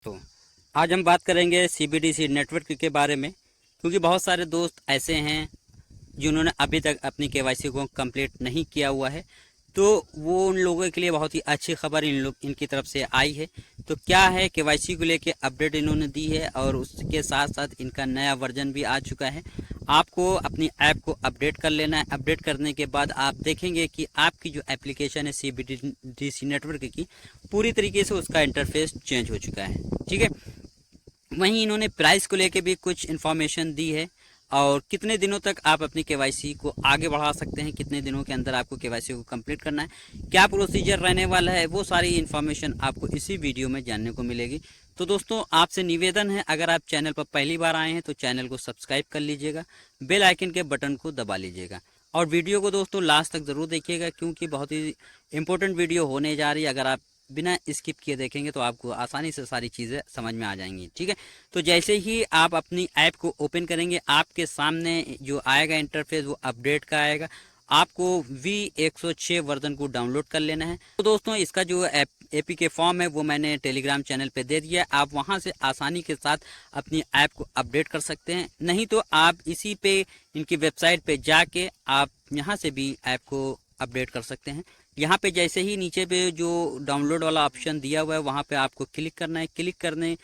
तो आज हम बात करेंगे सीबीडीसी नेटवर्क के बारे में, क्योंकि बहुत सारे दोस्त ऐसे हैं जिन्होंने अभी तक अपनी केवाईसी को कंप्लीट नहीं किया हुआ है। तो वो उन लोगों के लिए बहुत ही अच्छी खबर इनकी तरफ से आई है। तो क्या है, केवाईसी को लेके अपडेट इन्होंने दी है और उसके साथ साथ इनका नया वर्जन भी आ चुका है। आपको अपनी ऐप को अपडेट कर लेना है। अपडेट करने के बाद आप देखेंगे कि आपकी जो एप्लीकेशन है सीबीडीसी नेटवर्क की, पूरी तरीके से उसका इंटरफेस चेंज हो चुका है। ठीक है। वहीं इन्होंने प्राइस को लेके भी कुछ इन्फॉर्मेशन दी है और कितने दिनों तक आप अपनी केवाईसी को आगे बढ़ा सकते हैं, कितने दिनों के अंदर आपको केवाईसी को कंप्लीट करना है, क्या प्रोसीजर रहने वाला है, वो सारी इन्फॉर्मेशन आपको इसी वीडियो में जानने को मिलेगी। तो दोस्तों, आपसे निवेदन है, अगर आप चैनल पर पहली बार आए हैं तो चैनल को सब्सक्राइब कर लीजिएगा, बेल आइकन के बटन को दबा लीजिएगा और वीडियो को दोस्तों लास्ट तक ज़रूर देखिएगा, क्योंकि बहुत ही इंपॉर्टेंट वीडियो होने जा रही है। अगर आप बिना स्किप किए देखेंगे तो आपको आसानी से सारी चीज़ें समझ में आ जाएंगी। ठीक है। तो जैसे ही आप अपनी ऐप को ओपन करेंगे, आपके सामने जो आएगा इंटरफेस वो अपडेट का आएगा। आपको V106 वर्जन को डाउनलोड कर लेना है। तो दोस्तों, इसका जो एपीके फॉर्म है वो मैंने टेलीग्राम चैनल पे दे दिया है। आप वहां से आसानी के साथ अपनी ऐप को अपडेट कर सकते हैं। नहीं तो आप इसी पे इनकी वेबसाइट पे जाके आप यहाँ से भी ऐप को अपडेट कर सकते हैं। यहाँ पे जैसे ही नीचे पे जो डाउनलोड वाला ऑप्शन दिया हुआ है वहाँ पे आपको क्लिक करना है। क्लिक करने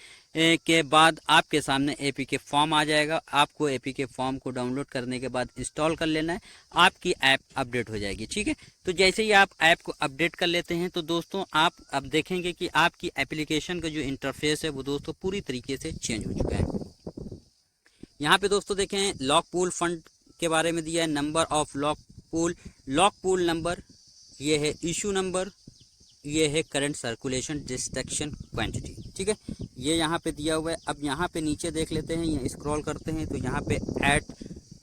के बाद आपके सामने एपीके फॉर्म आ जाएगा। आपको एपीके फॉर्म को डाउनलोड करने के बाद इंस्टॉल कर लेना है, आपकी ऐप अपडेट हो जाएगी। ठीक है। तो जैसे ही आप ऐप को अपडेट कर लेते हैं तो दोस्तों आप अब देखेंगे कि आपकी एप्लीकेशन का जो इंटरफेस है वो दोस्तों पूरी तरीके से चेंज हो चुका है। यहाँ पे दोस्तों देखें, लॉक पूल फंड के बारे में दिया है, number of lock pool number, ये है इशू नंबर, ये है करंट सर्कुलेशन डिस्ट्रक्शन क्वांटिटी। ठीक है, ये यहाँ पे दिया हुआ है। अब यहाँ पे नीचे देख लेते हैं, ये स्क्रॉल करते हैं तो यहाँ पे ऐड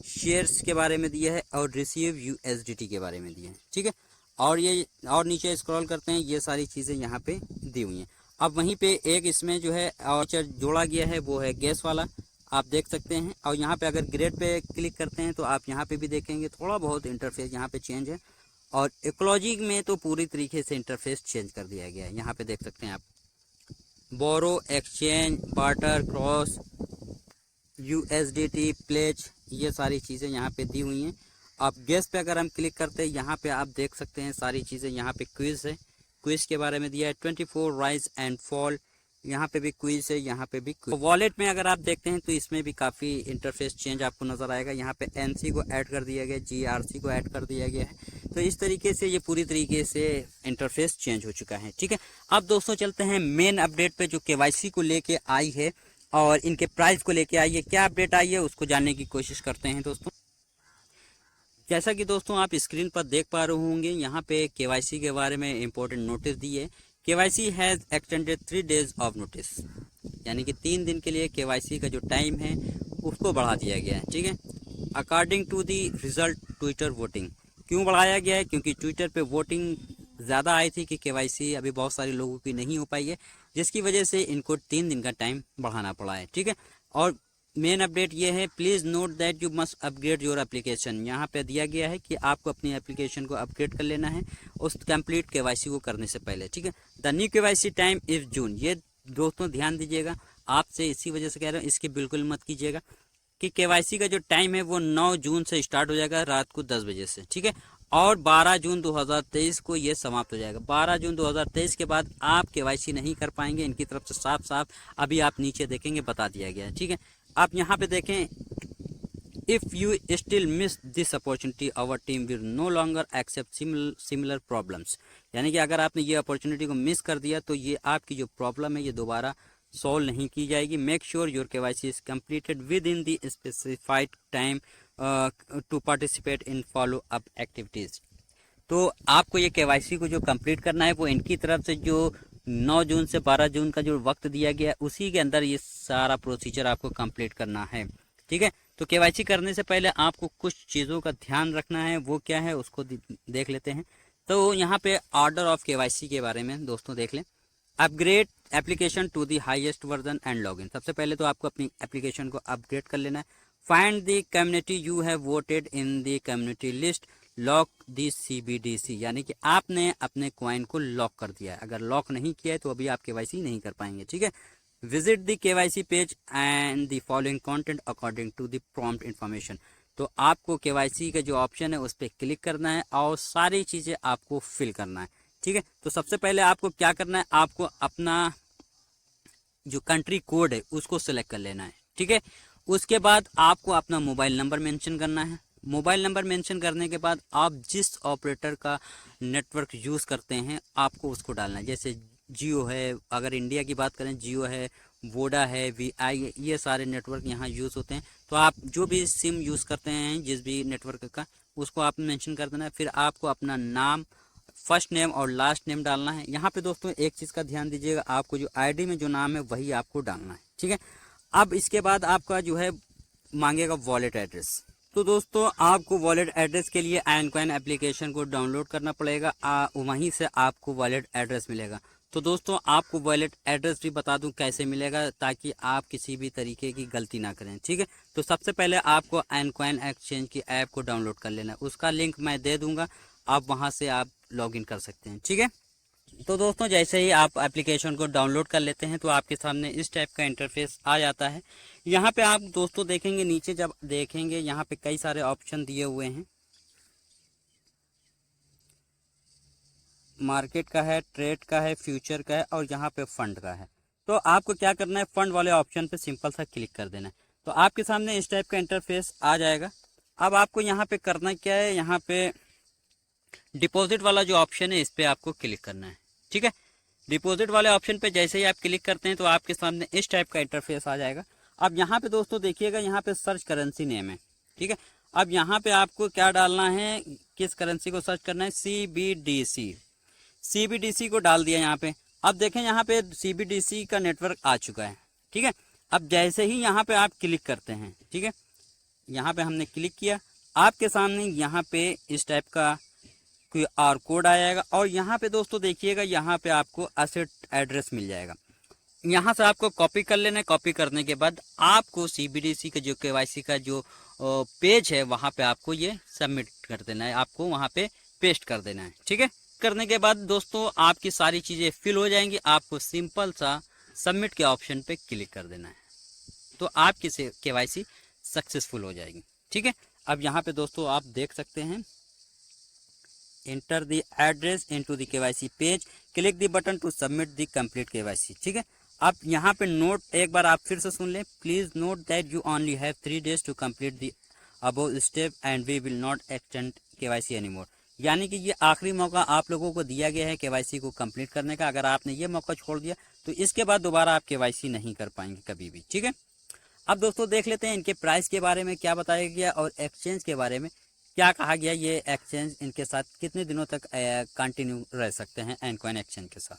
शेयर्स के बारे में दिया है और रिसीव यूएसडीटी के बारे में दिया है। ठीक है, और ये और नीचे स्क्रॉल करते हैं, ये सारी चीज़ें यहाँ पे दी हुई हैं। अब वहीं पे एक इसमें जो है और जोड़ा गया है वो है गैस वाला, आप देख सकते हैं। और यहाँ पे अगर ग्रेड पे क्लिक करते हैं तो आप यहाँ पे भी देखेंगे थोड़ा बहुत इंटरफेस यहाँ पे चेंज है। और इकोलॉजी में तो पूरी तरीके से इंटरफेस चेंज कर दिया गया है। यहाँ पे देख सकते हैं आप, borrow, exchange, barter, cross, USDT, pledge, ये सारी चीज़ें यहाँ पे दी हुई हैं। अब गैस पे अगर हम क्लिक करते हैं, यहाँ पे आप देख सकते हैं सारी चीज़ें। यहाँ पे क्विज है, क्विज के बारे में दिया है, 24 राइज एंड फॉल, यहाँ पे भी क्विज है, यहाँ पे भी क्विज। वॉलेट में अगर आप देखते हैं तो इसमें भी काफ़ी इंटरफेस चेंज आपको नज़र आएगा। यहाँ पे एनसी को ऐड कर दिया गया, जीआरसी को ऐड कर दिया गया है। तो इस तरीके से ये पूरी तरीके से इंटरफेस चेंज हो चुका है। ठीक है, अब दोस्तों चलते हैं मेन अपडेट पे जो केवाईसी को लेके आई है और इनके प्राइस को लेके आई है। क्या अपडेट आई है उसको जानने की कोशिश करते हैं दोस्तों। जैसा कि दोस्तों आप स्क्रीन पर देख पा रहे होंगे, यहाँ पे केवाईसी के बारे में इंपॉर्टेंट नोटिस दी है। KYC has extended 3 days of notice, यानी कि 3 दिन के लिए केवाईसी का जो टाइम है उसको बढ़ा दिया गया है। ठीक है, according to the result Twitter voting. क्यों बढ़ाया गया है? क्योंकि ट्विटर पे वोटिंग ज़्यादा आई थी कि केवाईसी अभी बहुत सारे लोगों की नहीं हो पाई है, जिसकी वजह से इनको 3 दिन का टाइम बढ़ाना पड़ा है। ठीक है, और मेन अपडेट ये है, please note that you must upgrade your application. यहाँ पे दिया गया है कि आपको अपनी एप्लीकेशन को अपग्रेड कर लेना है उस कंप्लीट केवाईसी को करने से पहले। ठीक है, the new KYC time is June. ये दोस्तों ध्यान दीजिएगा, आपसे इसी वजह से कह रहा हूँ, इसकी बिल्कुल मत कीजिएगा कि केवाईसी का जो टाइम है वो 9 जून से स्टार्ट हो जाएगा रात को 10 बजे से। ठीक है, और 12 जून 2023 को ये समाप्त हो जाएगा। 12 जून 2023 के बाद आप केवाईसी नहीं कर पाएंगे। इनकी तरफ से साफ साफ अभी आप नीचे देखेंगे बता दिया गया है। ठीक है, आप यहाँ पे देखें, if you still miss this opportunity our team will no longer accept similar problems. यानी कि अगर आपने ये अपॉर्चुनिटी को मिस कर दिया तो ये आपकी जो प्रॉब्लम है ये दोबारा सॉल्व नहीं की जाएगी। Make sure your KYC is completed within the specified time to participate in follow up activities. तो आपको ये केवाईसी को जो कंप्लीट करना है वो इनकी तरफ से जो 9 जून से 12 जून का जो वक्त दिया गया है उसी के अंदर ये सारा प्रोसीजर आपको कंप्लीट करना है। ठीक है, तो केवाईसी करने से पहले आपको कुछ चीज़ों का ध्यान रखना है, वो क्या है उसको देख लेते हैं। तो यहाँ पे ऑर्डर ऑफ केवाईसी के बारे में दोस्तों देख लें। Upgrade application to the highest version and login. सबसे पहले तो आपको अपनी एप्लीकेशन को अपग्रेड कर लेना है। Find the community you have voted in the community list, lock the CBDC. यानी कि आपने अपने कॉइन को लॉक कर दिया है। अगर लॉक नहीं किया है तो अभी आप केवाईसी नहीं कर पाएंगे। ठीक है, visit the KYC page and the following content according to the prompt information. तो आपको केवाईसी का जो ऑप्शन है उस पर क्लिक करना है और सारी चीज़ें आपको फिल करना है। ठीक है, तो सबसे पहले आपको क्या करना है, आपको अपना जो कंट्री कोड है उसको सिलेक्ट कर लेना है। ठीक है, उसके बाद आपको अपना मोबाइल नंबर मेंशन करना है। मोबाइल नंबर मेंशन करने के बाद आप जिस ऑपरेटर का नेटवर्क यूज़ करते हैं आपको उसको डालना है। जैसे जियो है, अगर इंडिया की बात करें जियो है, वोडा है, वीआई, ये सारे नेटवर्क यहाँ यूज़ होते हैं। तो आप जो भी सिम यूज़ करते हैं जिस भी नेटवर्क का उसको आप मेंशन कर देना है। फिर आपको अपना नाम, फर्स्ट नेम और लास्ट नेम डालना है। यहाँ पे दोस्तों एक चीज़ का ध्यान दीजिएगा, आपको जो आईडी में जो नाम है वही आपको डालना है। ठीक है, अब इसके बाद आपका जो है मांगेगा वॉलेट एड्रेस। तो दोस्तों आपको वॉलेट एड्रेस के लिए ANCOIN एप्लीकेशन को डाउनलोड करना पड़ेगा, वहीं से आपको वॉलेट एड्रेस मिलेगा। तो दोस्तों आपको वॉलेट एड्रेस भी बता दूं कैसे मिलेगा ताकि आप किसी भी तरीके की गलती ना करें। ठीक है, तो सबसे पहले आपको ANCOIN एक्सचेंज की ऐप को डाउनलोड कर लेना है, उसका लिंक मैं दे दूंगा, आप वहां से आप लॉगिन कर सकते हैं। ठीक है, तो दोस्तों जैसे ही आप एप्लीकेशन को डाउनलोड कर लेते हैं तो आपके सामने इस टाइप का इंटरफेस आ जाता है। यहाँ पे आप दोस्तों देखेंगे, नीचे जब देखेंगे यहाँ पे कई सारे ऑप्शन दिए हुए हैं, मार्केट का है, ट्रेड का है, फ्यूचर का है और यहाँ पे फंड का है। तो आपको क्या करना है, फंड वाले ऑप्शन पे सिंपल सा क्लिक कर देना है। तो आपके सामने इस टाइप का इंटरफेस आ जाएगा। अब आपको यहाँ पे करना क्या है, यहाँ पे डिपॉजिट वाला जो ऑप्शन है इस पे आपको क्लिक करना है। ठीक है, डिपॉजिट वाले ऑप्शन पे जैसे ही आप क्लिक करते हैं तो आपके सामने इस टाइप का इंटरफेस आ जाएगा। अब यहाँ पे दोस्तों देखिएगा, यहाँ पे सर्च करेंसी नेम है। ठीक है, अब यहाँ पे आपको क्या डालना है, किस करेंसी को सर्च करना है, CBDC। CBDC को डाल दिया यहाँ पे। अब देखें यहाँ पे CBDC का नेटवर्क आ चुका है। ठीक है, अब जैसे ही यहाँ पे आप क्लिक करते हैं, ठीक है, यहाँ पे हमने क्लिक किया, आपके सामने यहाँ पे इस टाइप का QR कोड आएगा और यहाँ पे दोस्तों देखिएगा, यहाँ पे आपको एसेट एड्रेस मिल जाएगा। यहाँ से आपको कॉपी कर लेना है। कॉपी करने के बाद आपको CBDC का जो KYC का जो पेज है वहाँ पे आपको ये सबमिट कर देना है, आपको वहाँ पे पेस्ट कर देना है। ठीक है, करने के बाद दोस्तों आपकी सारी चीज़ें फिल हो जाएंगी, आपको सिंपल सा सबमिट के ऑप्शन पे क्लिक कर देना है, तो आपकी KYC सक्सेसफुल हो जाएगी। ठीक है, अब यहाँ पे दोस्तों आप देख सकते हैं, enter the address into the KYC page, click the button to submit the complete KYC। ठीक है, अब यहाँ पे नोट एक बार आप फिर से सुन लें, please note that you only have 3 days to complete the above step and we will not extend KYC anymore. यानी कि ये आखिरी मौका आप लोगों को दिया गया है KYC को कंप्लीट करने का। अगर आपने ये मौका छोड़ दिया तो इसके बाद दोबारा आप KYC नहीं कर पाएंगे कभी भी। ठीक है, अब दोस्तों देख लेते हैं इनके प्राइस के बारे में क्या बताया गया और एक्सचेंज के बारे में क्या कहा गया। ये एक्सचेंज इनके साथ कितने दिनों तक कंटिन्यू रह सकते हैं ANCOIN एक्सचेंज के साथ।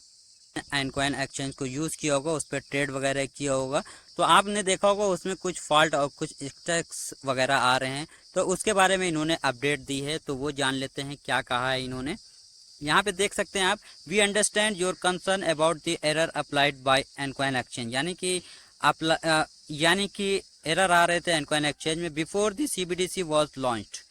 ANCOIN एक्सचेंज को यूज़ किया होगा, उस पर ट्रेड वगैरह किया होगा, तो आपने देखा होगा उसमें कुछ फॉल्ट और कुछ स्टैक्स वगैरह आ रहे हैं, तो उसके बारे में इन्होंने अपडेट दी है, तो वो जान लेते हैं क्या कहा है इन्होंने। यहाँ पे देख सकते हैं आप, we understand your concern about the error applied by ANCOIN exchange, यानी कि एरर आ रहे थे ANCOIN एक्सचेंज में before the CBDC was launched.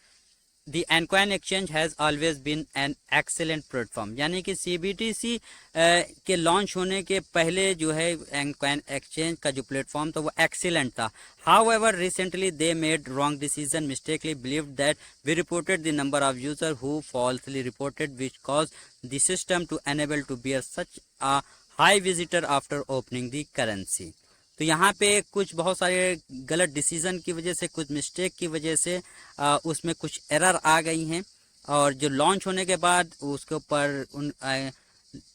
The ANCOIN exchange has always been an excellent platform, यानी कि CBDC के लॉन्च होने के पहले जो है ANCOIN एक्सचेंज का जो प्लेटफॉर्म था वो एक्सीलेंट था। However recently they made wrong decision, mistakenly believed that we reported the number of user who falsely reported which cause the system to enable to bear such a high visitor after opening the currency. तो यहाँ पे कुछ बहुत सारे गलत decision की वजह से, कुछ मिस्टेक की वजह से उसमें कुछ एरर आ गई हैं, और जो लॉन्च होने के बाद उसके ऊपर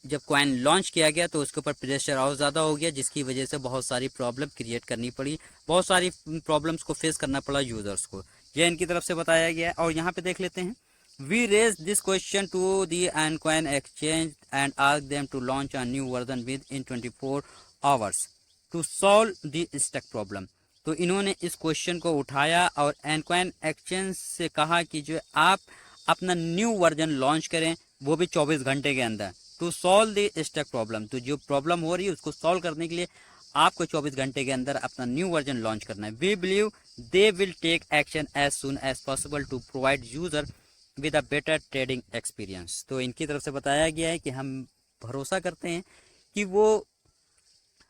जब कॉइन लॉन्च किया गया तो उसके ऊपर प्रेशर और ज़्यादा हो गया, जिसकी वजह से बहुत सारी प्रॉब्लम क्रिएट करनी पड़ी, बहुत सारी प्रॉब्लम्स को फेस करना पड़ा यूज़र्स को, यह इनकी तरफ से बताया गया है। और यहाँ पे देख लेते हैं, we raise this question to the ANCOIN exchange and ask them to launch a new version within 24 hours to solve the stuck problem. तो इन्होंने इस क्वेश्चन को उठाया और ANCOIN एक्सचेंज से कहा कि जो आप अपना न्यू वर्जन लॉन्च करें, वो भी 24 घंटे के अंदर, to solve the stuck problem. तो जो प्रॉब्लम हो रही है उसको सॉल्व करने के लिए आपको 24 घंटे के अंदर अपना न्यू वर्जन लॉन्च करना है। We believe they will take action as soon as possible to provide user with a better trading experience. तो इनकी तरफ से बताया गया है कि हम भरोसा करते हैं कि वो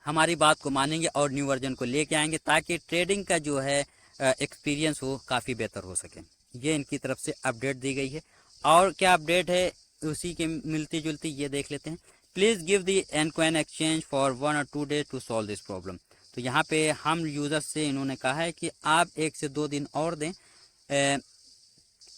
हमारी बात को मानेंगे और न्यू वर्जन को लेके आएंगे, ताकि ट्रेडिंग का जो है एक्सपीरियंस हो काफ़ी बेहतर हो सके। ये इनकी तरफ से अपडेट दी गई है। और क्या अपडेट है उसी के मिलती जुलती ये देख लेते हैं। Please give the Encoin exchange for 1 और 2 days to solve this problem. तो यहाँ पे हम यूज़र्स से इन्होंने कहा है कि आप 1 से 2 दिन और दें,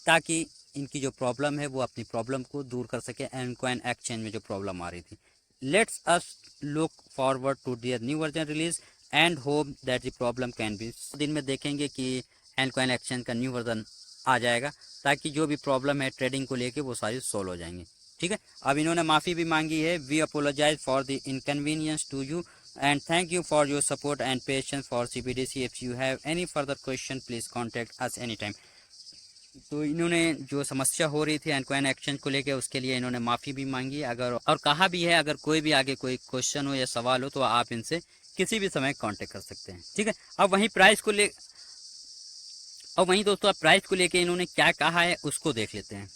ताकि इनकी जो प्रॉब्लम है वो अपनी प्रॉब्लम को दूर कर सके। एनकॉइन एक्सचेंज में जो प्रॉब्लम आ रही थी, let's us look forward to their new version release and hope that the problem can be. दिन में देखेंगे कि एनकॉइन एक्सचेंज का न्यू वर्जन आ जाएगा, ताकि जो भी प्रॉब्लम है ट्रेडिंग को लेके वो सारी सॉल्व हो जाएंगी। ठीक है, अब इन्होंने माफ़ी भी मांगी है। We apologise for the inconvenience to you and thank you for your support and patience for CBDC. If you have any further question, please contact us anytime. तो इन्होंने जो समस्या हो रही थी एनकॉइन एक्सचेंज को लेके, उसके लिए इन्होंने माफ़ी भी मांगी अगर, और कहा भी है अगर कोई भी आगे कोई क्वेश्चन हो या सवाल हो तो आप इनसे किसी भी समय कांटेक्ट कर सकते हैं। ठीक है, अब वहीं प्राइस को ले और वहीं दोस्तों अब प्राइस को लेके इन्होंने क्या कहा है उसको देख लेते हैं।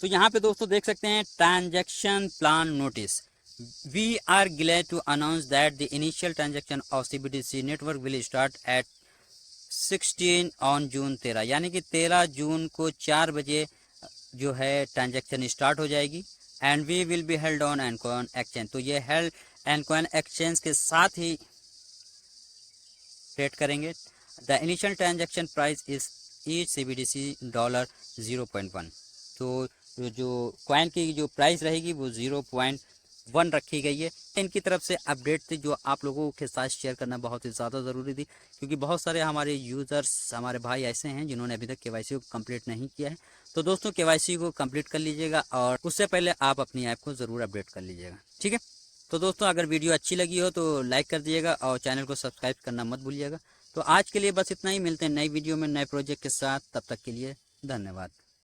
तो यहाँ पे दोस्तों देख सकते हैं transaction plan notice. We are glad to announce that the initial transaction of CBDC network will start at 16 on June 13, यानी कि 13 जून को 4 बजे जो है ट्रांजैक्शन स्टार्ट हो जाएगी। And we will be held on Encoin exchange. तो ये हेल्ड एनकॉइन एक्सचेंज के साथ ही ट्रेड करेंगे। The initial transaction price is each CBDC $0.1। तो जो कॉइन की जो प्राइस रहेगी वो 0.1 रखी गई है। इनकी तरफ से अपडेट थी जो आप लोगों के साथ शेयर करना बहुत ही ज़्यादा ज़रूरी थी, क्योंकि बहुत सारे हमारे यूज़र्स, हमारे भाई ऐसे हैं जिन्होंने अभी तक KYC को कंप्लीट नहीं किया है। तो दोस्तों KYC को कंप्लीट कर लीजिएगा और उससे पहले आप अपनी ऐप को ज़रूर अपडेट कर लीजिएगा। ठीक है, तो दोस्तों अगर वीडियो अच्छी लगी हो तो लाइक कर दीजिएगा और चैनल को सब्सक्राइब करना मत भूलिएगा। तो आज के लिए बस इतना ही, मिलते हैं नई वीडियो में नए प्रोजेक्ट के साथ। तब तक के लिए धन्यवाद।